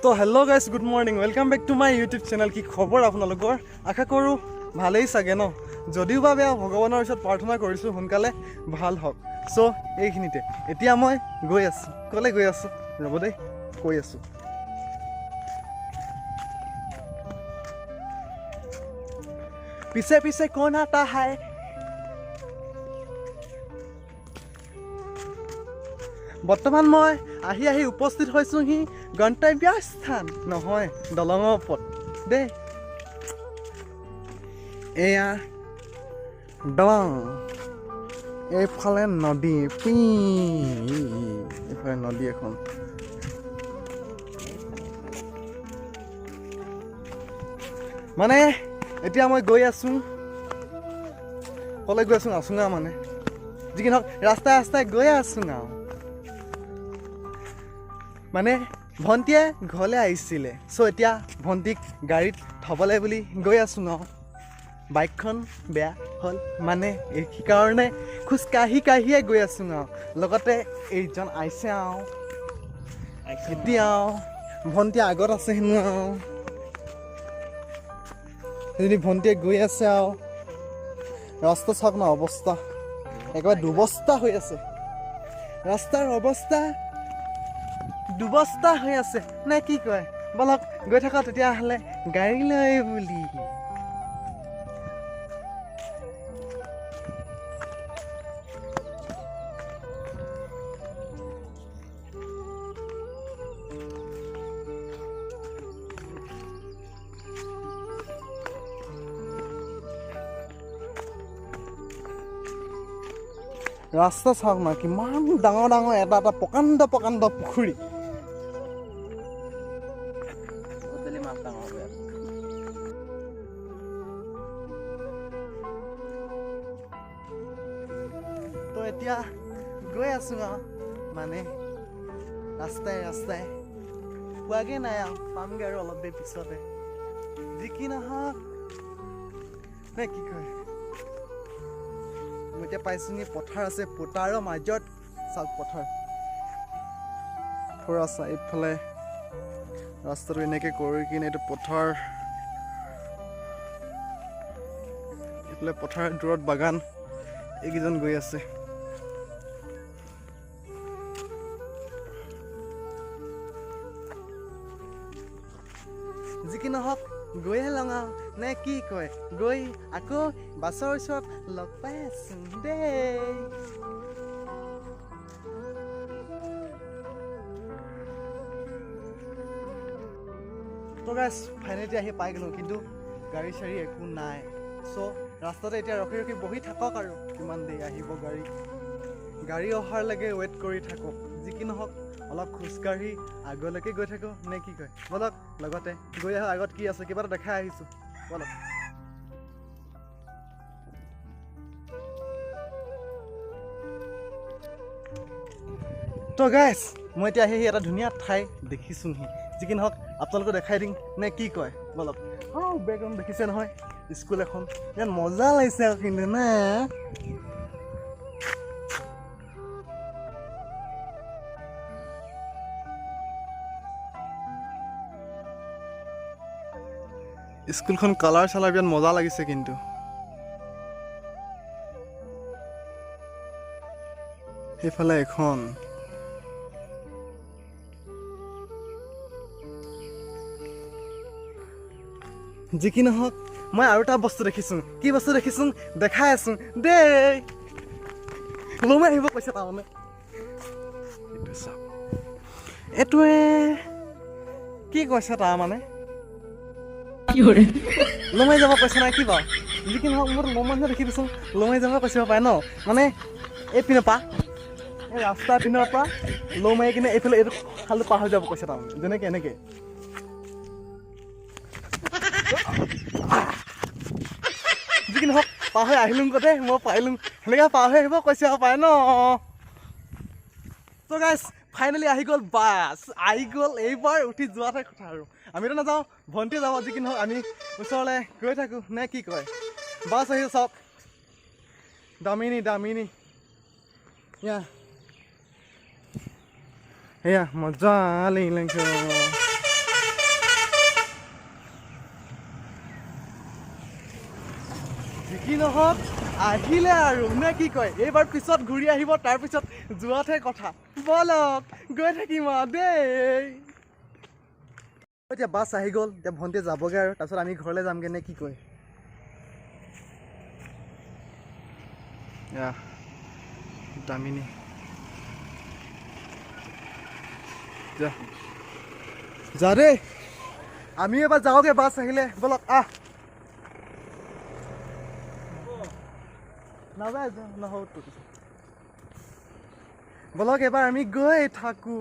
তো hello' guys good morning welcome back to my YouTube channel. কি খবৰ আপোনালোকৰ? আশা কৰোঁ ভালেই চাগে ন। যদিও বা বেয়া ভগৱানৰ ওচৰত প্ৰাৰ্থনা কৰিছোঁ সোনকালে ভাল হওক। চ' এইখিনিতে এতিয়া মই গৈ আছোঁ। ক'লৈ গৈ আছোঁ ৰ'ব দেই, কৈ আছোঁ। পিছে পিছে কৌন আতা হায়। বৰ্তমান মই আহি উপস্থিত হৈছোঁহি গন্তব্য স্থান নহয়, দলঙৰ ওপৰত দেই। এয়া দলং, এইফালে নদী, এইফালে নদী এখন। মানে এতিয়া মই গৈ আছোঁ, ক'লৈ গৈ আছোঁ আছোঁ আৰু মানে যি কি নহওক ৰাস্তাই ৰাস্তাই গৈয়ে আছোঁ আৰু। মানে ভণ্টিয়ে ঘৰলৈ আহিছিলে, চ' এতিয়া ভণ্টিক গাড়ীত থ'বলৈ বুলি গৈ আছোঁ আৰু। বাইকখন বেয়া হ'ল মানে সেইকাৰণে খোজকাঢ়িয়ে গৈ আছোঁ আৰু। লগতে এইজন আহিছে আৰু এতিয়া ভণ্টি আগত আছে হেনো আৰু। সেইজনী ভণ্টিয়ে গৈ আছে আৰু। ৰাস্তা চাওক ন অৱস্থা, একেবাৰে দুবস্থা হৈ আছে ৰাস্তাৰ অৱস্থা, দুবস্থা হৈ আছে নে কি কয়? বলক গৈ থাকা তেতিয়াহ'লে গাড়ী লৈ বুলি। ৰাস্তা চাওক না, কিমান ডাঙৰ ডাঙৰ এটা এটা প্ৰকাণ্ড পুখুৰী। তো এতিয়া গৈ আছোঁ আৰু মানে ৰাস্তাই ৰাস্তাই, পোৱাগৈ নাই আৰু, পামগৈ আৰু অলপ দেৰি পিছতে। যি কি নহওক নে কি কয়, মই এতিয়া পাইছোঁহি পথাৰ আছে, পথাৰৰ মাজত চাওক পথাৰ থোৰা আছে। এইফালে ৰাস্তাটো এনেকৈ কৰি কিনে এইটো পথাৰ, এইফালে পথাৰৰ দূৰত বাগান, এইকেইজন গৈ আছে। যি কি নহওক গৈয়ে লওঁ আৰু নে কি কয়, গৈ আকৌ বাছৰ ওচৰত লগ পাই আছোঁ দেই। তো গাইজ ফাইনেলি আহি পাই গ'লোঁ, কিন্তু গাড়ী চাড়ী একো নাই। চ' ৰাস্তাতে এতিয়া ৰখি ৰখি বহি থাকক আৰু কিমান দেৰি আহিব গাড়ী অহাৰলৈকে ৱেইট কৰি থাকক। যি কি নহওক অলপ খোজকাঢ়ি আগলৈকে গৈ থাকোঁ নে কি কয়? বলক লগতে গৈ আহোঁ, আগত কি আছে কিবা এটা দেখাই আহিছোঁ বলক। তো গাইজ মই এতিয়া আহি এটা ধুনীয়া ঠাই দেখিছোঁহি। যি কি নহওক আপোনালোকে দেখাই দিম নে কি কয়? বলক। বেকগ্ৰাউণ্ড দেখিছে নহয়, স্কুল এখন, ইমান মজা লাগিছে আৰু কিন্তু না। স্কুলখন কালাৰ চালাৰ বিৰাট মজা লাগিছে কিন্তু। সেইফালে এখন যি কি নহওক মই আৰু এটা বস্তু দেখিছোঁ। কি বস্তু দেখিছোঁ দেখাই আছোঁ দেই, লমাই আহিব কৈছে তাৰমানে। এইটো চাওক, এইটোৱে কি কৈছে তাৰমানে, লমাই যাব কৈছে নাই কি বাৰু? যি কি নহওক মোৰ লমাই দেখি দিছোঁ, লমাই যাব কৈছে পাৰে ন। মানে এইপিনৰ পৰা, এই ৰাস্তাৰ পিনৰ পৰা ল' মাৰি কিনে এইফালে এইটো খালি পাৰ হৈ যাব কৈছে তাৰমানে, যেনেকৈ এনেকৈ। যি কি নহওক পাৰ হৈ আহিলোঁ দেই, মই পাৰিলোঁ সেনেকৈ পাৰ হৈ আহিব কৈছে আৰু পাৰে ন। তো গাইজ ফাইনেলি আহি গ'ল বাছ, আহি গ'ল। এইবাৰ উঠি যোৱাতহে কথা আৰু, আমিতো নাযাওঁ, ভণ্টি যাব। যি কি নহওক আমি ওচৰলৈ গৈ থাকোঁ নে কি কয়? বাছ আহিল চাওক, দামিনী এয়া মজা লাগিছে। কি নহওক আহিলে আৰু নে কি কয় এইবাৰ পিছত ঘূৰি আহিব তাৰপিছত যোৱাতহে কথা বলক গৈ থাকিম দেই এতিয়া বাছ আহি গ'ল এতিয়া ভণ্টিয়ে যাবগৈ আৰু তাৰপিছত আমি ঘৰলৈ যামগৈ নে কি কয় দামিনী যা দেই আমি এবাৰ যাওঁগে বাছ আহিলে বলক নাযায় বলক এবাৰ আমি গৈ থাকো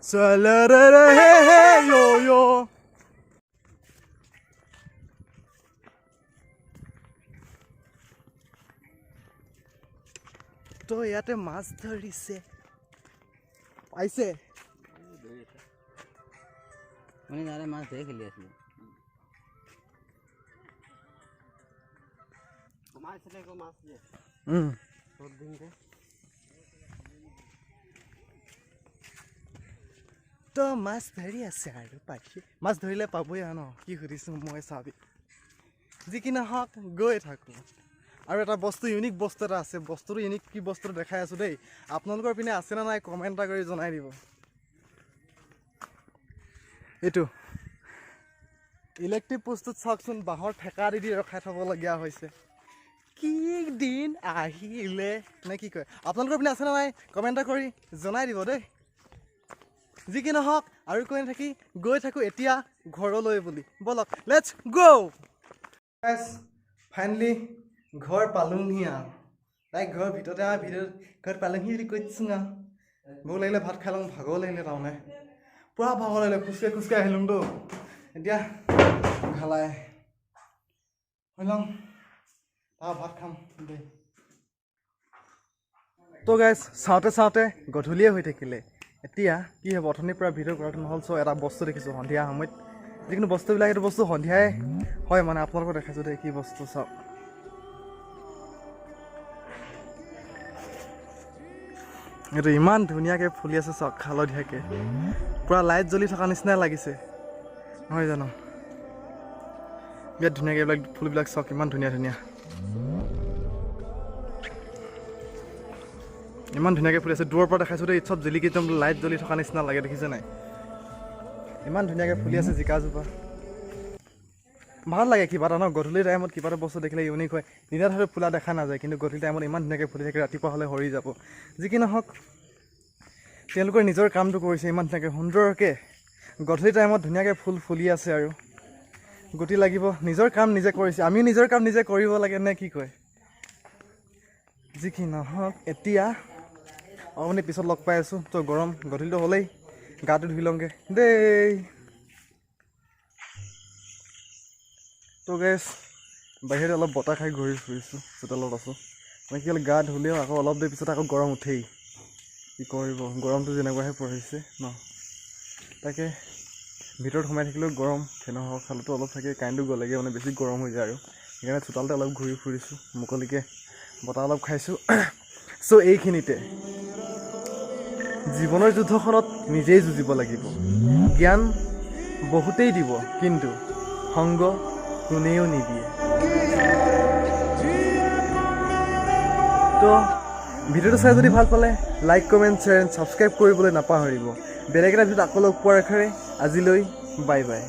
চল ৰে য়ো তো ইয়াতে মাছ ধৰিছে পাইছে মাছ ধৰি খেলি আছিলো তো মাছ ধৰি আছে আৰু পাইছে মাছ ধৰিলে পাবই ন কি সুধিছো মই চাবি যি কি নহওক গৈ থাকো আৰু এটা বস্তু ইউনিক বস্তু এটা আছে বস্তুটো ইউনিক কি বস্তুটো দেখাই আছো দেই আপোনালোকৰ পিনে আছে নে নাই কমেণ্ট এটা কৰি জনাই দিব এইটো ইলেক্ট্ৰিক পোষ্টত চাওকচোন বাঁহৰ ঠেকা দি ৰখাই থ'বলগীয়া হৈছে কি দিন আহিলে নে কি কয় আপোনালোকৰ পিনে আছে নে নাই কমেণ্ট এটা কৰি জনাই দিব দেই যি কি নহওক আৰু কৈ নাথাকি গৈ থাকোঁ এতিয়া ঘৰলৈ বুলি বলক লেটছ গ' ফাইনেলি ঘৰ পালোহি তাইক ঘৰৰ ভিতৰতে ঘৰত পালোহি বুলি কৈ দিছোঁ ভোক লাগিলে ভাত খাই লওঁ ভাগৰ লাগিলে তাৰমানে পুৰা ভাগৰ লাগিলে খোজকাঢ়ি আহিলোঁতো এতিয়া ঘালাই হৈ লওঁ ভাত খাম দেই তো গাইজ চাওঁতে গধূলিয়ে হৈ থাকিলে এতিয়া কি হ'ব অথনিৰ পৰা ভিডিঅ' কৰাটো নহ'ল চ' এটা বস্তু দেখিছোঁ সন্ধিয়া সময়ত যিকোনো বস্তুবিলাক এইটো বস্তু সন্ধিয়াই হয় মানে আপোনালোকক দেখাইছোঁ দেই কি বস্তু চাওক এইটো ইমান ধুনীয়াকৈ ফুলি আছে চাওক হালধীয়াকৈ পূৰা লাইট জ্বলি থকা নিচিনাই লাগিছে নহয় জানো বিৰাট ধুনীয়াকৈ এইবিলাক ফুলবিলাক চাওক ইমান ধুনীয়া ইমান ধুনীয়াকৈ ফুলি আছে দূৰৰ পৰা দেখাইছোঁ দেই চব জিলিকি একদম লাইট জ্বলি থকা নিচিনা লাগে দেখিছে নাই ইমান ধুনীয়াকৈ ফুলি আছে জিকাজোপা ভাল লাগে কিবা এটা ন গধূলি টাইমত কিবা এটা বস্তু দেখিলে ইউনিক হয় দিনত হয়তো ফুলা দেখা নাযায় কিন্তু গধূলি টাইমত ইমান ধুনীয়াকৈ ফুলি থাকে ৰাতিপুৱা হ'লে সৰি যাব যি কি নহওক তেওঁলোকৰ নিজৰ কামটো কৰিছে ইমান ধুনীয়াকৈ সুন্দৰকৈ গধূলি টাইমত ধুনীয়াকৈ ফুল ফুলি আছে আৰু গুটি লাগিব নিজৰ কাম নিজে কৰিছে আমিও নিজৰ কাম নিজে কৰিব লাগে নে কি কয় যি কি নহওক এতিয়া আপুনি পিছত লগ পাই আছোঁ তো গৰম গধূলিটো হ'লেই গাটো ধুই লওঁগৈ দেই তো গেছ বাহিৰত অলপ বতাহ খাই ঘূৰি ফুৰিছোঁ চোতালত আছোঁ মানে কি হ'ল গা ধুলেও আকৌ অলপ দেৰি পিছত আকৌ গৰম উঠেই কি কৰিব গৰমটো যেনেকুৱাহে পৰিছে ন তাকে ভিতৰত সোমাই থাকিলেও গৰম ফেনৰ হাৱা খালেতো অলপ থাকে কাৰেণ্টটো গ'লেগৈ মানে বেছি গৰম হৈ যায় আৰু সেইকাৰণে চোতালতে অলপ ঘূৰি ফুৰিছোঁ মুকলিকৈ বতাহ অলপ খাইছোঁ চ' এইখিনিতে জীৱনৰ যুদ্ধখনত নিজেই যুঁজিব লাগিব জ্ঞান বহুতেই দিব কিন্তু সংগ কোনেও নিদিয়ে তো ভিডিঅ'টো চাই যদি ভাল পালে like comment share and subscribe কৰিবলৈ নাপাহৰিব বেলেগ এটা ভিডিঅ'ত আকৌ লগ পোৱাৰ আশাৰে আজিলৈ বাই বাই